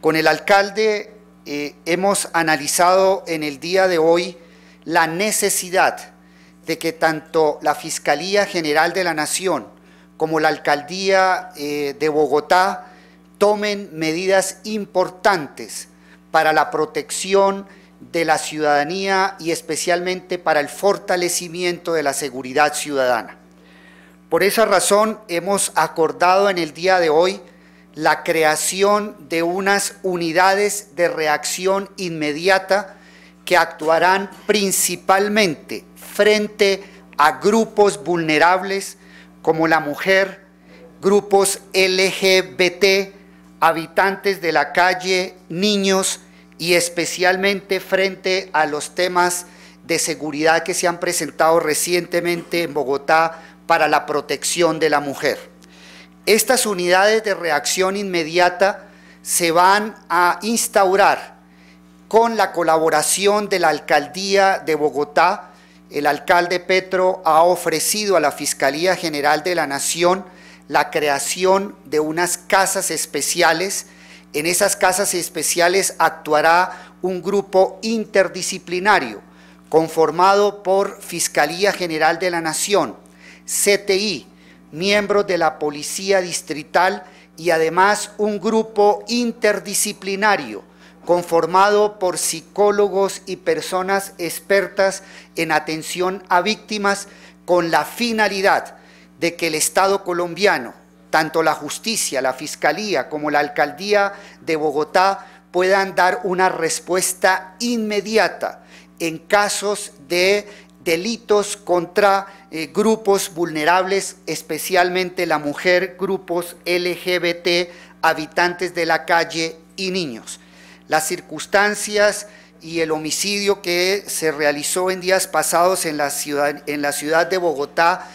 Con el alcalde hemos analizado en el día de hoy la necesidad de que tanto la Fiscalía General de la Nación como la Alcaldía de Bogotá tomen medidas importantes para la protección de la ciudadanía y especialmente para el fortalecimiento de la seguridad ciudadana. Por esa razón hemos acordado en el día de hoy la creación de unas unidades de reacción inmediata que actuarán principalmente frente a grupos vulnerables como la mujer, grupos LGBT, habitantes de la calle, niños y especialmente frente a los temas de seguridad que se han presentado recientemente en Bogotá para la protección de la mujer. Estas unidades de reacción inmediata se van a instaurar con la colaboración de la Alcaldía de Bogotá. El alcalde Petro ha ofrecido a la Fiscalía General de la Nación la creación de unas casas especiales. En esas casas especiales actuará un grupo interdisciplinario conformado por Fiscalía General de la Nación, CTI, miembros de la Policía Distrital y además un grupo interdisciplinario conformado por psicólogos y personas expertas en atención a víctimas con la finalidad de que el Estado colombiano, tanto la justicia, la Fiscalía como la Alcaldía de Bogotá puedan dar una respuesta inmediata en casos de delitos contra grupos vulnerables, especialmente la mujer, grupos LGBT, habitantes de la calle y niños. Las circunstancias y el homicidio que se realizó en días pasados en la ciudad de Bogotá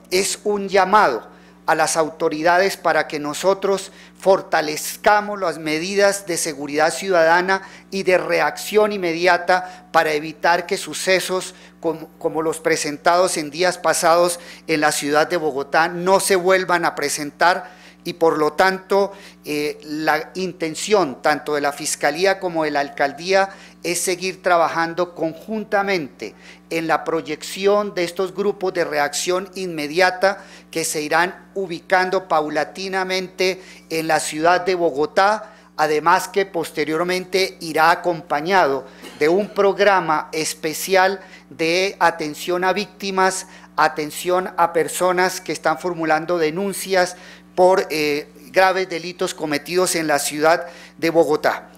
es un llamado a las autoridades para que nosotros fortalezcamos las medidas de seguridad ciudadana y de reacción inmediata para evitar que sucesos como los presentados en días pasados en la ciudad de Bogotá no se vuelvan a presentar. Y por lo tanto, la intención tanto de la Fiscalía como de la Alcaldía es seguir trabajando conjuntamente en la proyección de estos grupos de reacción inmediata que se irán ubicando paulatinamente en la ciudad de Bogotá, además que posteriormente irá acompañado de un programa especial de atención a víctimas, atención a personas que están formulando denuncias por graves delitos cometidos en la ciudad de Bogotá.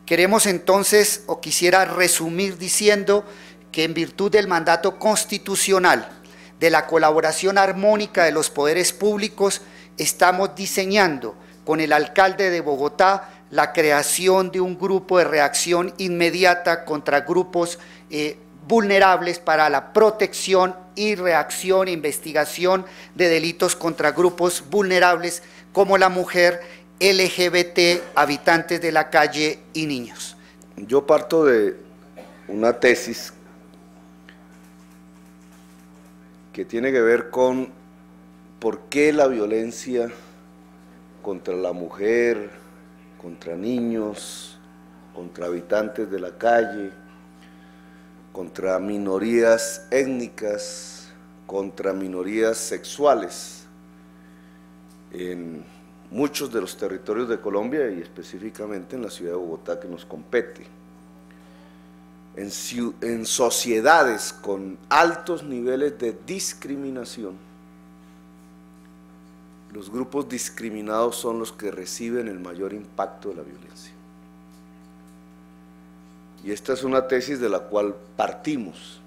Queremos entonces, o quisiera resumir diciendo que en virtud del mandato constitucional, de la colaboración armónica de los poderes públicos, estamos diseñando con el alcalde de Bogotá la creación de un grupo de reacción inmediata contra grupos vulnerables para la protección y reacción e investigación de delitos contra grupos vulnerables como la mujer, LGBT, habitantes de la calle y niños. Yo parto de una tesis que tiene que ver con por qué la violencia contra la mujer, contra niños, contra habitantes de la calle, contra minorías étnicas, contra minorías sexuales en muchos de los territorios de Colombia y específicamente en la ciudad de Bogotá que nos compete. En sociedades con altos niveles de discriminación, los grupos discriminados son los que reciben el mayor impacto de la violencia. Y esta es una tesis de la cual partimos.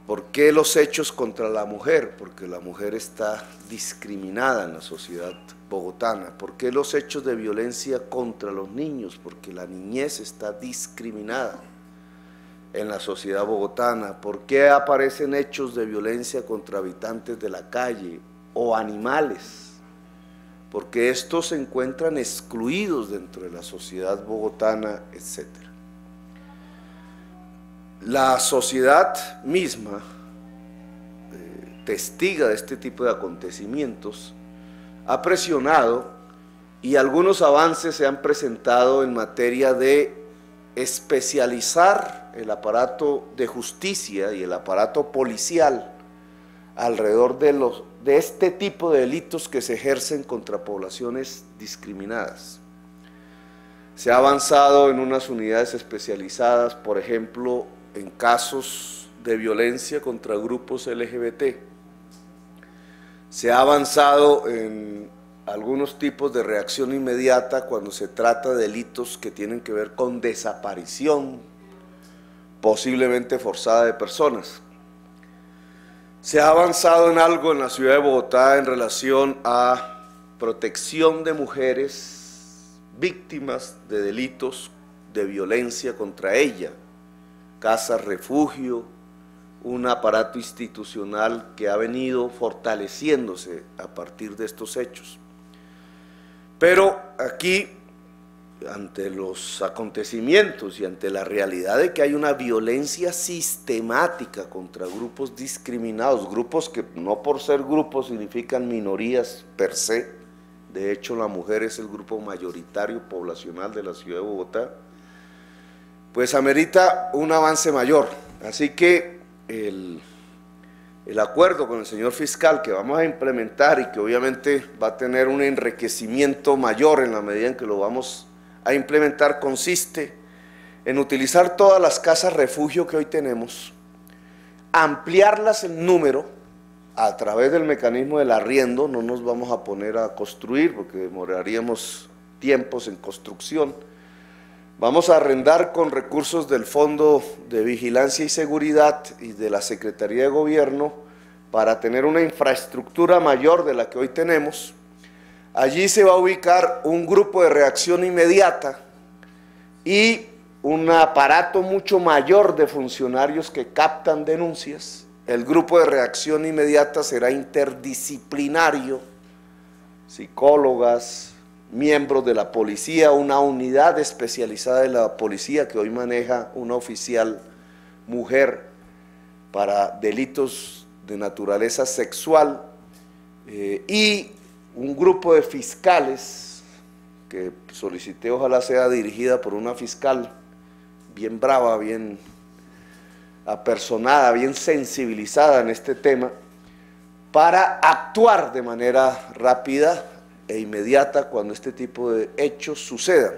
¿Por qué los hechos contra la mujer? Porque la mujer está discriminada en la sociedad bogotana. ¿Por qué los hechos de violencia contra los niños? Porque la niñez está discriminada en la sociedad bogotana. ¿Por qué aparecen hechos de violencia contra habitantes de la calle o animales? Porque estos se encuentran excluidos dentro de la sociedad bogotana, etc. La sociedad misma, testiga de este tipo de acontecimientos, ha presionado y algunos avances se han presentado en materia de especializar el aparato de justicia y el aparato policial alrededor de este tipo de delitos que se ejercen contra poblaciones discriminadas. Se ha avanzado en unas unidades especializadas, por ejemplo, en casos de violencia contra grupos LGBT. Se ha avanzado en algunos tipos de reacción inmediata cuando se trata de delitos que tienen que ver con desaparición, posiblemente forzada de personas. Se ha avanzado en algo en la ciudad de Bogotá en relación a protección de mujeres víctimas de delitos de violencia contra ella, casas refugio, un aparato institucional que ha venido fortaleciéndose a partir de estos hechos. Pero aquí, ante los acontecimientos y ante la realidad de que hay una violencia sistemática contra grupos discriminados, grupos que no por ser grupos significan minorías per se, de hecho la mujer es el grupo mayoritario poblacional de la ciudad de Bogotá, pues amerita un avance mayor. Así que el acuerdo con el señor fiscal que vamos a implementar y que obviamente va a tener un enriquecimiento mayor en la medida en que lo vamos a implementar, consiste en utilizar todas las casas refugio que hoy tenemos, ampliarlas en número a través del mecanismo del arriendo. No nos vamos a poner a construir porque demoraríamos tiempos en construcción. Vamos a arrendar con recursos del Fondo de Vigilancia y Seguridad y de la Secretaría de Gobierno para tener una infraestructura mayor de la que hoy tenemos. Allí se va a ubicar un grupo de reacción inmediata y un aparato mucho mayor de funcionarios que captan denuncias. El grupo de reacción inmediata será interdisciplinario, psicólogas, miembros de la policía, una unidad especializada de la policía que hoy maneja una oficial mujer para delitos de naturaleza sexual, y un grupo de fiscales que solicité ojalá sea dirigida por una fiscal bien brava, bien apersonada, bien sensibilizada en este tema, para actuar de manera rápida e inmediata cuando este tipo de hechos sucedan.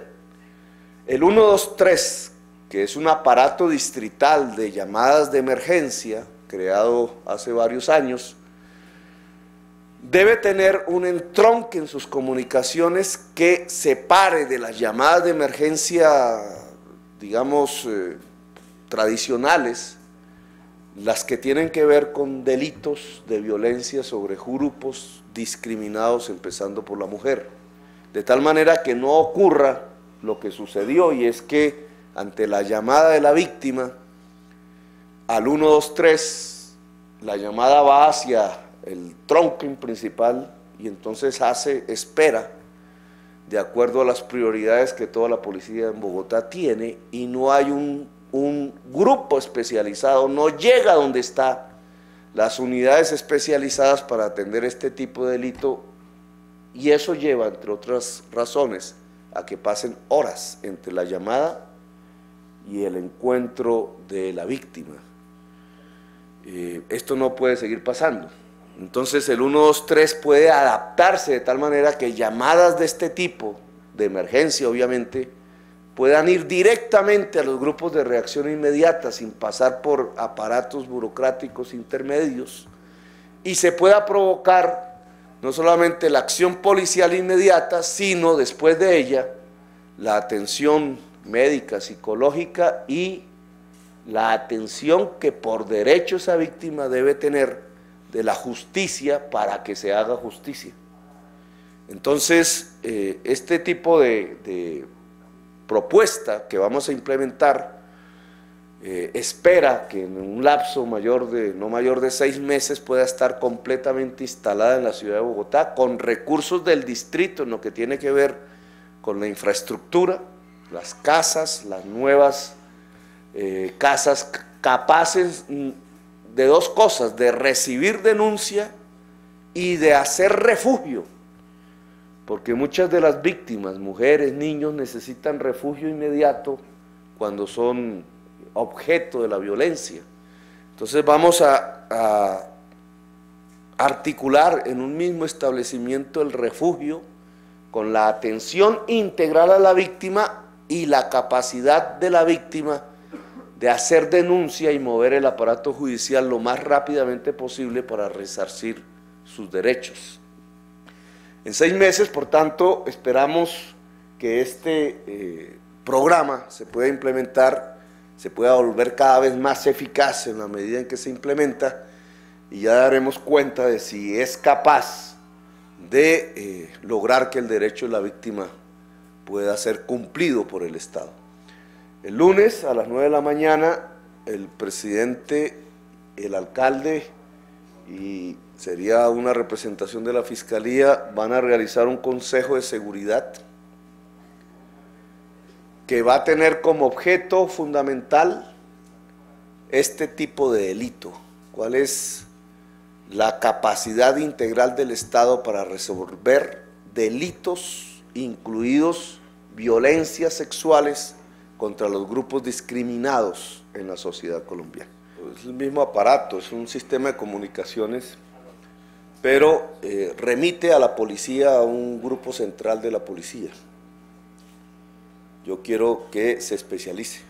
El 123, que es un aparato distrital de llamadas de emergencia, creado hace varios años, debe tener un entronque en sus comunicaciones que separe de las llamadas de emergencia, digamos, tradicionales, las que tienen que ver con delitos de violencia sobre grupos discriminados, empezando por la mujer, de tal manera que no ocurra lo que sucedió, y es que ante la llamada de la víctima al 123, la llamada va hacia el tronco principal y entonces espera de acuerdo a las prioridades que toda la policía en Bogotá tiene, y no hay un grupo especializado, no llega donde están las unidades especializadas para atender este tipo de delito, y eso lleva, entre otras razones, a que pasen horas entre la llamada y el encuentro de la víctima. Esto no puede seguir pasando. Entonces el 123 puede adaptarse de tal manera que llamadas de este tipo, de emergencia obviamente, puedan ir directamente a los grupos de reacción inmediata sin pasar por aparatos burocráticos intermedios, y se pueda provocar no solamente la acción policial inmediata, sino después de ella la atención médica, psicológica y la atención que por derecho esa víctima debe tener de la justicia para que se haga justicia. Entonces, este tipo de propuesta que vamos a implementar espera que en un lapso no mayor de 6 meses pueda estar completamente instalada en la ciudad de Bogotá, con recursos del distrito en lo que tiene que ver con la infraestructura, las casas, las nuevas casas capaces de dos cosas: de recibir denuncia y de hacer refugio, porque muchas de las víctimas, mujeres, niños, necesitan refugio inmediato cuando son objeto de la violencia. Entonces vamos a articular en un mismo establecimiento el refugio con la atención integral a la víctima y la capacidad de la víctima de hacer denuncia y mover el aparato judicial lo más rápidamente posible para resarcir sus derechos. En 6 meses, por tanto, esperamos que este programa se pueda implementar, se pueda volver cada vez más eficaz en la medida en que se implementa, y ya daremos cuenta de si es capaz de lograr que el derecho de la víctima pueda ser cumplido por el Estado. El lunes a las 9 de la mañana, el presidente, el alcalde y sería una representación de la Fiscalía van a realizar un consejo de seguridad que va a tener como objeto fundamental este tipo de delito. ¿Cuál es la capacidad integral del Estado para resolver delitos, incluidos violencias sexuales contra los grupos discriminados en la sociedad colombiana? Es el mismo aparato, es un sistema de comunicaciones, pero remite a la policía, a un grupo central de la policía. Yo quiero que se especialice.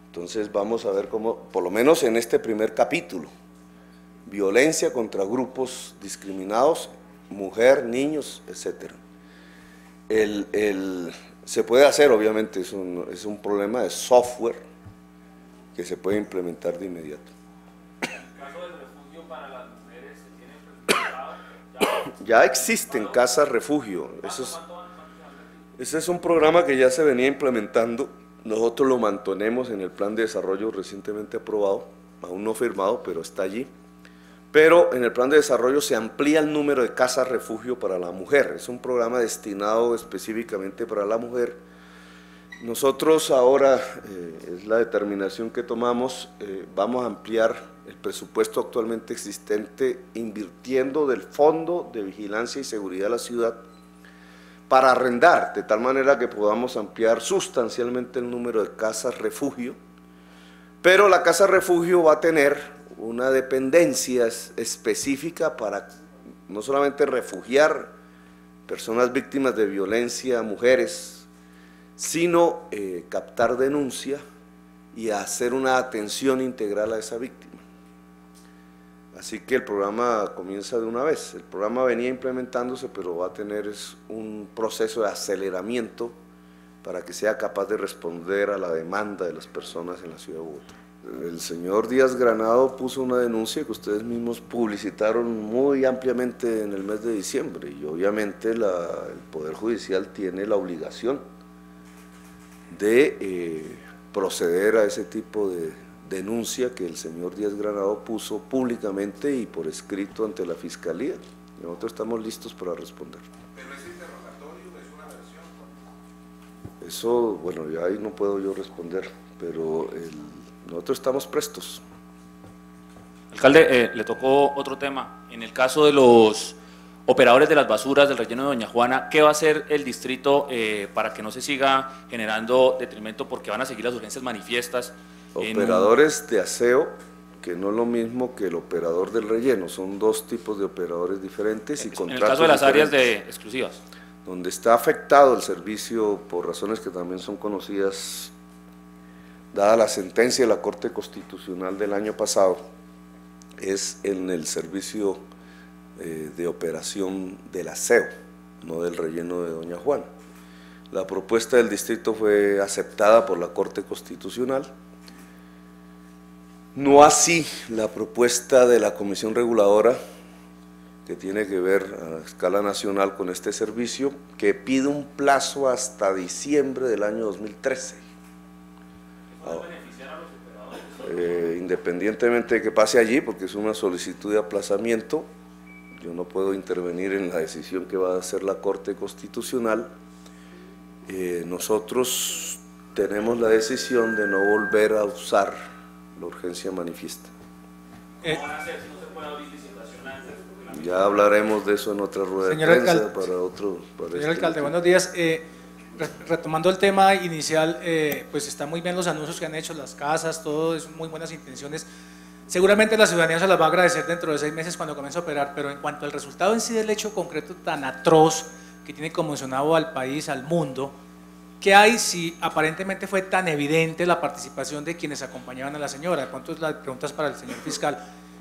Entonces vamos a ver cómo, por lo menos en este primer capítulo, violencia contra grupos discriminados, mujer, niños, etc. Se puede hacer, obviamente, es un problema de software que se puede implementar de inmediato. ¿El caso del refugio para las mujeres se tiene preparado? Ya existen casas refugio. Ese es un programa que ya se venía implementando. Nosotros lo mantenemos en el plan de desarrollo recientemente aprobado, aún no firmado, pero está allí. Pero en el plan de desarrollo se amplía el número de casas refugio para la mujer. Es un programa destinado específicamente para la mujer. Nosotros ahora, es la determinación que tomamos, vamos a ampliar el presupuesto actualmente existente invirtiendo del Fondo de Vigilancia y Seguridad de la Ciudad para arrendar, de tal manera que podamos ampliar sustancialmente el número de casas refugio, pero la casa refugio va a tener una dependencia específica para no solamente refugiar personas víctimas de violencia, mujeres, sino captar denuncia y hacer una atención integral a esa víctima. Así que el programa comienza de una vez. El programa venía implementándose, pero va a tener un proceso de aceleramiento para que sea capaz de responder a la demanda de las personas en la ciudad de Bogotá. El señor Díaz Granado puso una denuncia que ustedes mismos publicitaron muy ampliamente en el mes de diciembre, y obviamente el Poder Judicial tiene la obligación de proceder a ese tipo de denuncia que el señor Díaz Granado puso públicamente y por escrito ante la Fiscalía. Nosotros estamos listos para responder. ¿Pero ese interrogatorio es una versión? Eso, bueno, ya ahí no puedo yo responder, pero nosotros estamos prestos. Alcalde, le tocó otro tema. En el caso de los operadores de las basuras del relleno de Doña Juana, ¿qué va a hacer el distrito para que no se siga generando detrimento, porque van a seguir las urgencias manifiestas? Operadores de aseo, que no es lo mismo que el operador del relleno, son dos tipos de operadores diferentes y contratos. En el caso de las áreas diferentes. exclusivas. Donde está afectado el servicio por razones que también son conocidas, dada la sentencia de la Corte Constitucional del año pasado, es en el servicio de operación del aseo, no del relleno de Doña Juana. La propuesta del distrito fue aceptada por la Corte Constitucional, no así la propuesta de la Comisión Reguladora, que tiene que ver a escala nacional con este servicio, que pide un plazo hasta diciembre del año 2013. Independientemente de que pase allí, porque es una solicitud de aplazamiento, yo no puedo intervenir en la decisión que va a hacer la Corte Constitucional. Nosotros tenemos la decisión de no volver a usar la urgencia manifiesta. ¿Cómo van a hacer si no se puede abrir licitación antes? Ya hablaremos de eso en otra rueda Señor de prensa alcalde, para otro. Señor alcalde, buenos días. Retomando el tema inicial, pues están muy bien los anuncios que han hecho, las casas, todo, es muy buenas intenciones. Seguramente la ciudadanía se las va a agradecer dentro de 6 meses cuando comience a operar, pero en cuanto al resultado en sí del hecho concreto tan atroz que tiene conmocionado al país, al mundo, ¿qué hay si aparentemente fue tan evidente la participación de quienes acompañaban a la señora? De pronto las preguntas para el señor fiscal.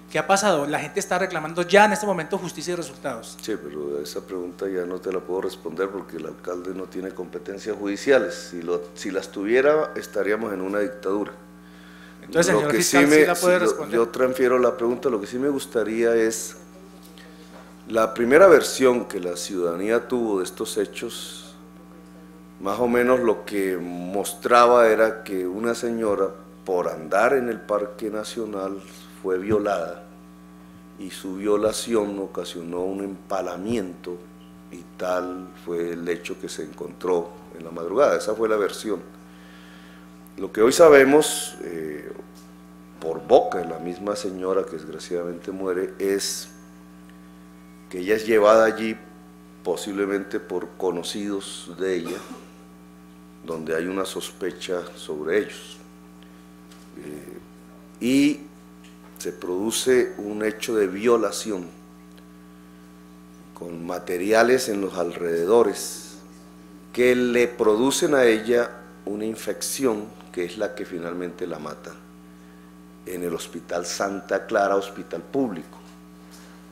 ¿Qué ha pasado? La gente está reclamando ya en este momento justicia y resultados. Sí, pero esa pregunta ya no te la puedo responder porque el alcalde no tiene competencias judiciales. Si las tuviera, estaríamos en una dictadura. Entonces, señor fiscal, ¿sí la puede responder? Yo transfiero la pregunta. Lo que sí me gustaría es la primera versión que la ciudadanía tuvo de estos hechos. Más o menos lo que mostraba era que una señora, por andar en el Parque Nacional, fue violada y su violación ocasionó un empalamiento y tal fue el hecho que se encontró en la madrugada. Esa fue la versión. Lo que hoy sabemos, por boca de la misma señora que desgraciadamente muere, es que ella es llevada allí posiblemente por conocidos de ella, donde hay una sospecha sobre ellos. Y se produce un hecho de violación con materiales en los alrededores que le producen a ella una infección que es la que finalmente la mata en el Hospital Santa Clara, hospital público.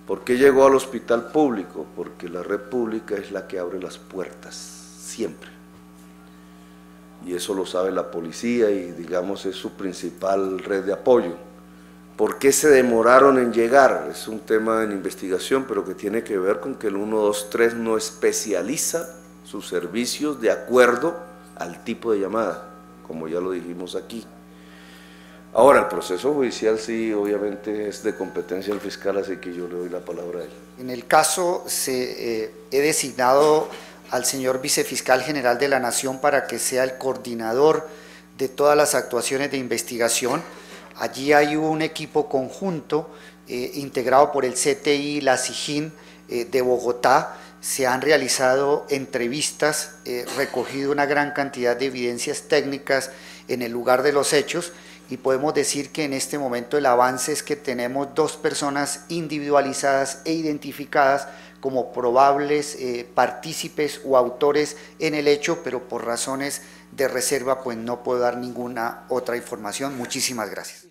¿Por qué llegó al hospital público? Porque la red pública es la que abre las puertas, siempre. Y eso lo sabe la policía y digamos es su principal red de apoyo. ¿Por qué se demoraron en llegar? Es un tema en investigación, pero que tiene que ver con que el 123 no especializa sus servicios de acuerdo al tipo de llamada, como ya lo dijimos aquí. Ahora, el proceso judicial sí, obviamente es de competencia del fiscal, así que yo le doy la palabra a él. En el caso, he designado al señor vicefiscal general de la Nación para que sea el coordinador de todas las actuaciones de investigación. Allí hay un equipo conjunto integrado por el CTI, la SIJIN de Bogotá. Se han realizado entrevistas, recogido una gran cantidad de evidencias técnicas en el lugar de los hechos y podemos decir que en este momento el avance es que tenemos 2 personas individualizadas e identificadas como probables partícipes o autores en el hecho, pero por razones de reserva pues no puedo dar ninguna otra información. Muchísimas gracias.